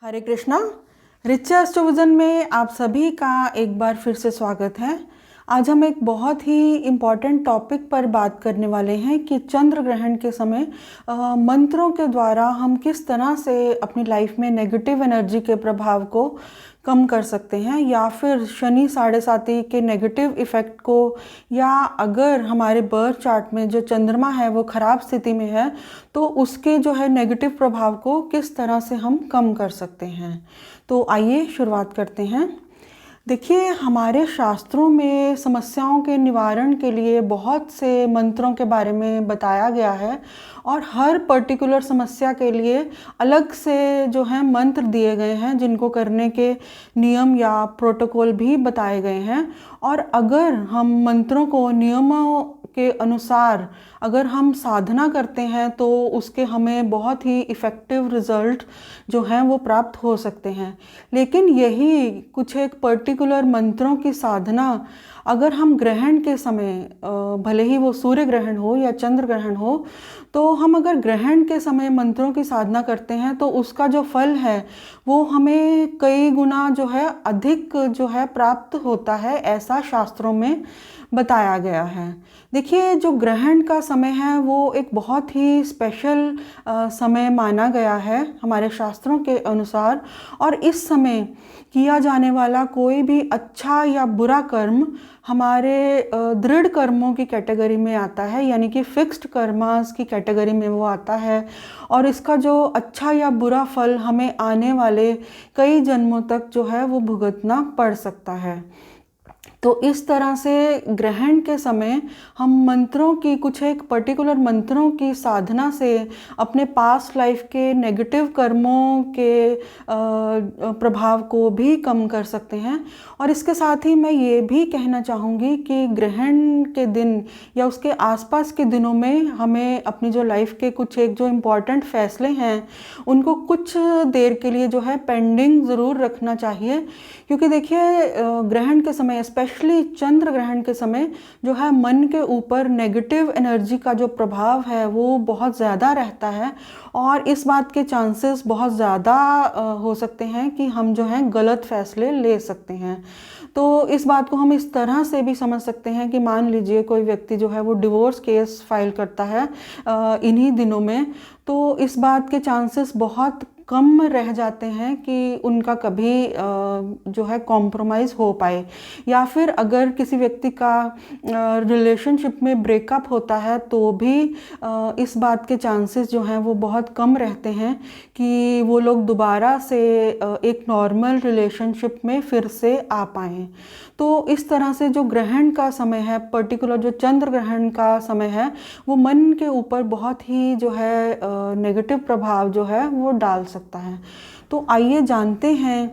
हरे कृष्णा। रिचा एस्ट्रोविजन में आप सभी का एक बार फिर से स्वागत है। आज हम एक बहुत ही इम्पॉर्टेंट टॉपिक पर बात करने वाले हैं कि चंद्र ग्रहण के समय मंत्रों के द्वारा हम किस तरह से अपनी लाइफ में नेगेटिव एनर्जी के प्रभाव को कम कर सकते हैं, या फिर शनि साढ़े साती के नेगेटिव इफ़ेक्ट को, या अगर हमारे बर्थ चार्ट में जो चंद्रमा है वो ख़राब स्थिति में है तो उसके जो है नेगेटिव प्रभाव को किस तरह से हम कम कर सकते हैं। तो आइए शुरुआत करते हैं। देखिए, हमारे शास्त्रों में समस्याओं के निवारण के लिए बहुत से मंत्रों के बारे में बताया गया है और हर पर्टिकुलर समस्या के लिए अलग से जो है मंत्र दिए गए हैं, जिनको करने के नियम या प्रोटोकॉल भी बताए गए हैं। और अगर हम मंत्रों को नियमों के अनुसार अगर हम साधना करते हैं तो उसके हमें बहुत ही इफ़ेक्टिव रिज़ल्ट जो हैं वो प्राप्त हो सकते हैं। लेकिन यही कुछ एक पर्टिकुलर मंत्रों की साधना अगर हम ग्रहण के समय, भले ही वो सूर्य ग्रहण हो या चंद्र ग्रहण हो, तो हम अगर ग्रहण के समय मंत्रों की साधना करते हैं तो उसका जो फल है वो हमें कई गुना जो है अधिक जो है प्राप्त होता है, ऐसा शास्त्रों में बताया गया है। देखिए, जो ग्रहण का समय है वो एक बहुत ही स्पेशल समय माना गया है हमारे शास्त्रों के अनुसार, और इस समय किया जाने वाला कोई भी अच्छा या बुरा कर्म हमारे दृढ़ कर्मों की कैटेगरी में आता है, यानी कि फिक्स्ड कर्मास की कैटेगरी में वो आता है। और इसका जो अच्छा या बुरा फल हमें आने वाले कई जन्मों तक जो है वो भुगतना पड़ सकता है। तो इस तरह से ग्रहण के समय हम मंत्रों की, कुछ एक पर्टिकुलर मंत्रों की साधना से अपने पास्ट लाइफ के नेगेटिव कर्मों के प्रभाव को भी कम कर सकते हैं। और इसके साथ ही मैं ये भी कहना चाहूँगी कि ग्रहण के दिन या उसके आसपास के दिनों में हमें अपनी जो लाइफ के कुछ एक जो इम्पॉर्टेंट फैसले हैं उनको कुछ देर के लिए जो है पेंडिंग ज़रूर रखना चाहिए। क्योंकि देखिए, ग्रहण के समय, स्पेशली चंद्र ग्रहण के समय जो है मन के ऊपर नेगेटिव एनर्जी का जो प्रभाव है वो बहुत ज़्यादा रहता है, और इस बात के चांसेस बहुत ज़्यादा हो सकते हैं कि हम जो हैं गलत फैसले ले सकते हैं। तो इस बात को हम इस तरह से भी समझ सकते हैं कि मान लीजिए कोई व्यक्ति जो है वो डिवोर्स केस फाइल करता है इन्हीं दिनों में, तो इस बात के चांसेस बहुत कम रह जाते हैं कि उनका कभी जो है कॉम्प्रोमाइज़ हो पाए। या फिर अगर किसी व्यक्ति का रिलेशनशिप में ब्रेकअप होता है तो भी इस बात के चांसेस जो हैं वो बहुत कम रहते हैं कि वो लोग दोबारा से एक नॉर्मल रिलेशनशिप में फिर से आ पाएँ। तो इस तरह से जो ग्रहण का समय है, पर्टिकुलर जो चंद्र ग्रहण का समय है, वो मन के ऊपर बहुत ही जो है नेगेटिव प्रभाव जो है वो डाल सकता है। तो आइए जानते हैं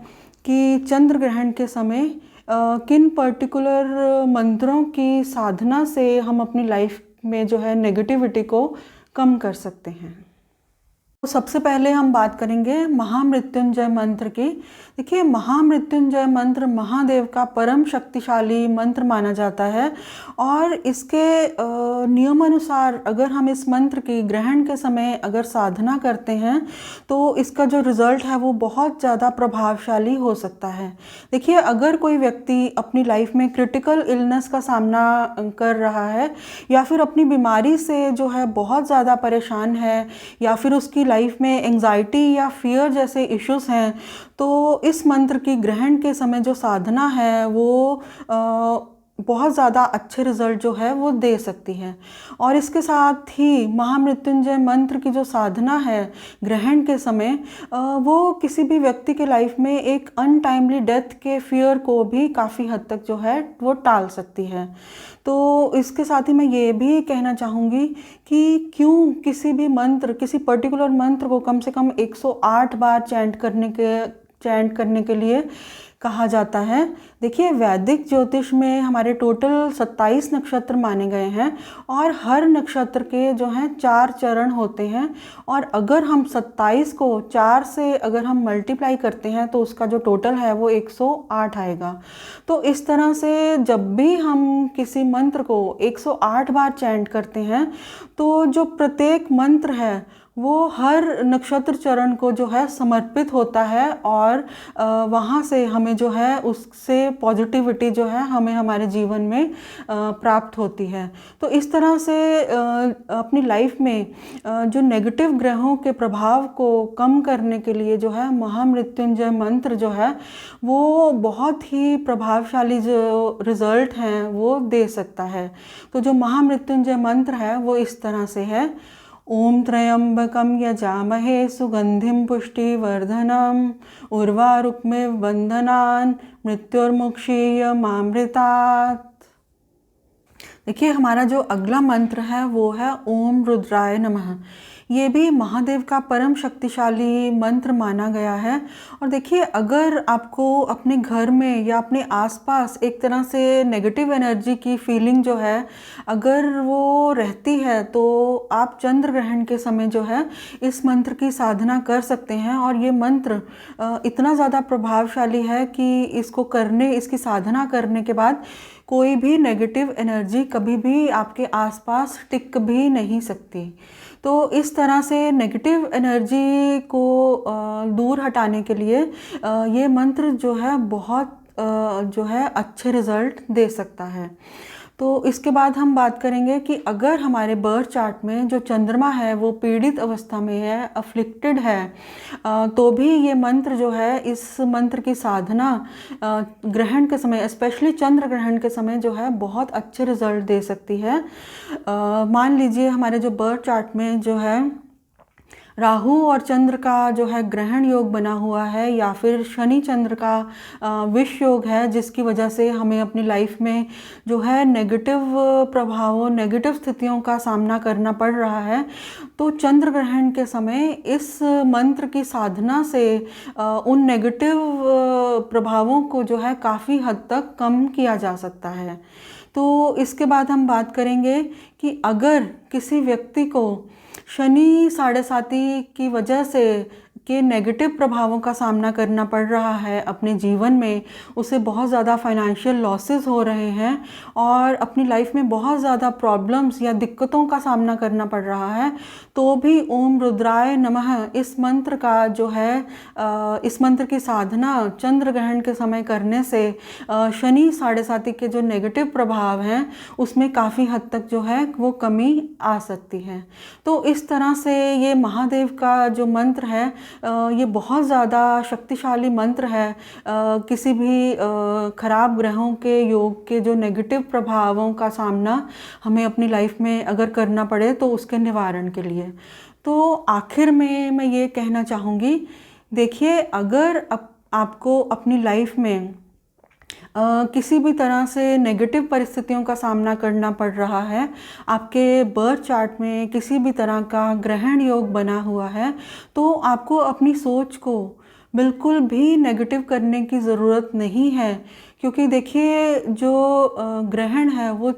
कि चंद्र ग्रहण के समय किन पर्टिकुलर मंत्रों की साधना से हम अपनी लाइफ में जो है नेगेटिविटी को कम कर सकते हैं। तो सबसे पहले हम बात करेंगे महामृत्युंजय मंत्र की। देखिए, महामृत्युंजय मंत्र महादेव का परम शक्तिशाली मंत्र माना जाता है, और इसके नियमानुसार अगर हम इस मंत्र की ग्रहण के समय अगर साधना करते हैं तो इसका जो रिज़ल्ट है वो बहुत ज़्यादा प्रभावशाली हो सकता है। देखिए, अगर कोई व्यक्ति अपनी लाइफ में क्रिटिकल इलनेस का सामना कर रहा है, या फिर अपनी बीमारी से जो है बहुत ज़्यादा परेशान है, या फिर उसकी लाइफ में एंजाइटी या फियर जैसे इश्यूज हैं, तो इस मंत्र की ग्रहण के समय जो साधना है वो बहुत ज़्यादा अच्छे रिज़ल्ट जो है वो दे सकती है। और इसके साथ ही महामृत्युंजय मंत्र की जो साधना है ग्रहण के समय, वो किसी भी व्यक्ति के लाइफ में एक अनटाइमली डेथ के फियर को भी काफ़ी हद तक जो है वो टाल सकती है। तो इसके साथ ही मैं ये भी कहना चाहूँगी कि क्यों किसी भी मंत्र, किसी पर्टिकुलर मंत्र को कम से कम 108 बार चैंट करने के लिए कहा जाता है। देखिए, वैदिक ज्योतिष में हमारे टोटल 27 नक्षत्र माने गए हैं, और हर नक्षत्र के जो हैं 4 चरण होते हैं, और अगर हम 27 को 4 से अगर हम मल्टीप्लाई करते हैं तो उसका जो टोटल है वो 108 आएगा। तो इस तरह से जब भी हम किसी मंत्र को 108 बार चैंट करते हैं तो जो प्रत्येक मंत्र है वो हर नक्षत्र चरण को जो है समर्पित होता है और वहाँ से हमें जो है उससे पॉजिटिविटी जो है हमें हमारे जीवन में प्राप्त होती है। तो इस तरह से अपनी लाइफ में जो नेगेटिव ग्रहों के प्रभाव को कम करने के लिए जो है महामृत्युंजय मंत्र जो है वो बहुत ही प्रभावशाली जो रिजल्ट हैं वो दे सकता है। तो जो महामृत्युंजय मंत्र है वो इस तरह से है, ओम त्र्यंबकं यजामहे सुगंधिं पुष्टिवर्धनम् उर्वारुकमिव बन्धनान् मृत्युर्मुक्षीयमामृतात्। देखिए हमारा जो अगला मंत्र है वो है ओम रुद्राय नमः। ये भी महादेव का परम शक्तिशाली मंत्र माना गया है। और देखिए अगर आपको अपने घर में या अपने आसपास एक तरह से नेगेटिव एनर्जी की फीलिंग जो है अगर वो रहती है तो आप चंद्र ग्रहण के समय जो है इस मंत्र की साधना कर सकते हैं। और ये मंत्र इतना ज़्यादा प्रभावशाली है कि इसकी साधना करने के बाद कोई भी नेगेटिव एनर्जी कभी भी आपके आसपास टिक भी नहीं सकती। तो इस तरह से नेगेटिव एनर्जी को दूर हटाने के लिए ये मंत्र जो है बहुत जो है अच्छे रिज़ल्ट दे सकता है। तो इसके बाद हम बात करेंगे कि अगर हमारे बर्थ चार्ट में जो चंद्रमा है वो पीड़ित अवस्था में है, अफ्लिक्टेड है, तो भी ये मंत्र जो है इस मंत्र की साधना ग्रहण के समय, स्पेशली चंद्र ग्रहण के समय जो है बहुत अच्छे रिजल्ट दे सकती है। मान लीजिए हमारे जो बर्थ चार्ट में जो है राहु और चंद्र का जो है ग्रहण योग बना हुआ है या फिर शनि चंद्र का विष योग है, जिसकी वजह से हमें अपनी लाइफ में जो है नेगेटिव प्रभावों, नेगेटिव स्थितियों का सामना करना पड़ रहा है, तो चंद्र ग्रहण के समय इस मंत्र की साधना से उन नेगेटिव प्रभावों को जो है काफ़ी हद तक कम किया जा सकता है। तो इसके बाद हम बात करेंगे कि अगर किसी व्यक्ति को शनि साढ़े साती की वजह से के नेगेटिव प्रभावों का सामना करना पड़ रहा है अपने जीवन में, उसे बहुत ज़्यादा फाइनेंशियल लॉसेस हो रहे हैं और अपनी लाइफ में बहुत ज़्यादा प्रॉब्लम्स या दिक्कतों का सामना करना पड़ रहा है, तो भी ओम रुद्राय नमः इस मंत्र का जो है इस मंत्र की साधना चंद्र ग्रहण के समय करने से शनि साढ़े साती के जो नेगेटिव प्रभाव हैं उसमें काफ़ी हद तक जो है वो कमी आ सकती है। तो इस तरह से ये महादेव का जो मंत्र है ये बहुत ज़्यादा शक्तिशाली मंत्र है। किसी भी खराब ग्रहों के योग के जो नेगेटिव प्रभावों का सामना हमें अपनी लाइफ में अगर करना पड़े तो उसके निवारण के लिए। तो आखिर में मैं ये कहना चाहूँगी, देखिए अगर आपको अपनी लाइफ में किसी भी तरह से नेगेटिव परिस्थितियों का सामना करना पड़ रहा है, आपके बर्थ चार्ट में किसी भी तरह का ग्रहण योग बना हुआ है, तो आपको अपनी सोच को बिल्कुल भी नेगेटिव करने की ज़रूरत नहीं है। क्योंकि देखिए जो ग्रहण है वो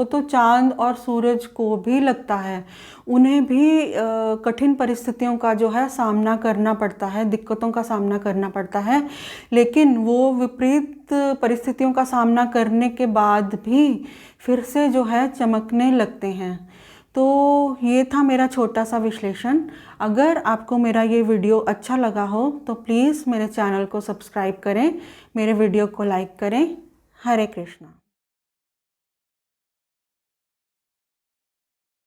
तो चांद और सूरज को भी लगता है, उन्हें भी कठिन परिस्थितियों का जो है सामना करना पड़ता है, दिक्कतों का सामना करना पड़ता है, लेकिन वो विपरीत परिस्थितियों का सामना करने के बाद भी फिर से जो है चमकने लगते हैं। तो ये था मेरा छोटा सा विश्लेषण। अगर आपको मेरा ये वीडियो अच्छा लगा हो तो प्लीज़ मेरे चैनल को सब्सक्राइब करें, मेरे वीडियो को लाइक करें। हरे कृष्णा।